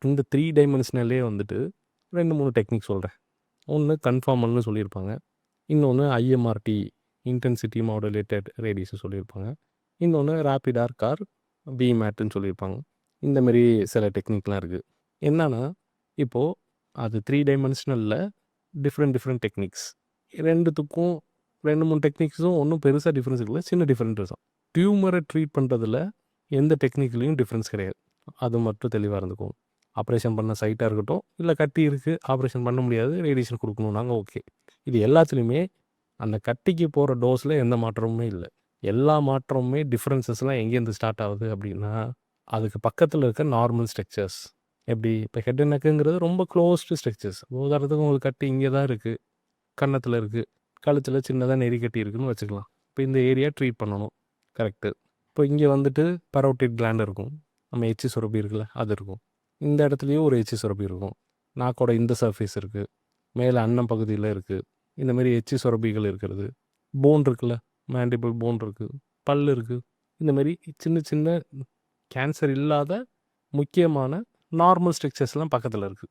இந்த 3 டைமென்ஷனல்லே வந்துட்டு 2, 3 டெக்னிக் சொல்றேன். ஒண்ணு கன்ஃபார்மல்னு சொல்லியிருப்பாங்க. இன்னொன்னு ஐஎம்ஆர்டி இன்டென்சிட்டி மாடுலேட்டட் ரேடியஸ் சொல்லியிருப்பாங்க. இன்னொன்னு ரேபிட் ஆர்க் ஆர் பிமேட்ன்னு சொல்லியிருப்பாங்க. இந்த மாரி சில டெக்னிக்லாம் இருக்கு. என்னன்னா, இப்போ அது 3 டைமென்ஷனல்ல டிஃப்ரெண்ட் டெக்னிக்ஸ். 2த்துக்கும் 2, 3 டெக்னிக்ஸும் ஒண்ணும் பெருசா டிஃபரன்ஸ் இல்ல. சின்ன டிஃபரன்ஸ் தான். டியூமர ட்ரீட் பண்றதுல எந்த டெக்னிக்லயும் டிஃபரன்ஸ் கிடையாது. அது மட்டும் தெளிவா இருந்துக்கோங்க. ஆப்ரேஷன் பண்ண சைட்டா இருக்கட்டும், இல்ல கட்டி இருக்கு, ஆப்ரேஷன் பண்ண முடியாது, ரேடியேஷன் குடுக்கணும்னாங்க ஓகே. இது எல்லாத்துலயுமே அந்த கட்டிக்கு போற டோஸ்ல எந்த மாற்றமுமே இல்ல. எல்லா மாற்றமுமே டிஃபரன்ஸஸ்லாம் எங்கேருந்து ஸ்டார்ட் ஆகுது அப்டின்னா, அதுக்கு பக்கத்துல இருக்க நார்மல் ஸ்ட்ரக்சர்ஸ். எப்படி இப்ப ஹெட் அண்ட் நெக்குங்கிறது ரொம்ப க்ளோஸ்டு ஸ்ட்ரக்சர்ஸ். உதாரணத்துக்கு உங்களுக்கு கட்டி இங்க தான் இருக்கு, கன்னத்துல இருக்கு, கழுத்துல சின்னதா நெறி கட்டி இருக்குன்னு வச்சுக்கலாம். இப்ப இந்த ஏரியா ட்ரீட் பண்ணணும். கரெக்ட்டு. இப்போ இங்க வந்துட்டு பரோட்டிட் கிளாண்ட் இருக்கும். நம்ம எச்சி சுரப்பி இருக்குல்ல, அது இருக்கும். இந்த இடத்துலயும் ஒரு எச்சி சுரப்பி இருக்கும். நாக்கோட இந்த சர்ஃபேஸ் இருக்கு. மேல அன்னம் பகுதியில இருக்கு. இந்த மாரி எச்சி சுரப்பிகள் இருக்கிறது. போன் இருக்குல்ல, மேண்டிபிள் போன் இருக்கு. பல் இருக்கு. இந்த மாரி சின்ன சின்ன கேன்சர் இல்லாத முக்கியமான நார்மல் ஸ்ட்ரக்சர்ஸ்லாம் பக்கத்துல இருக்கு.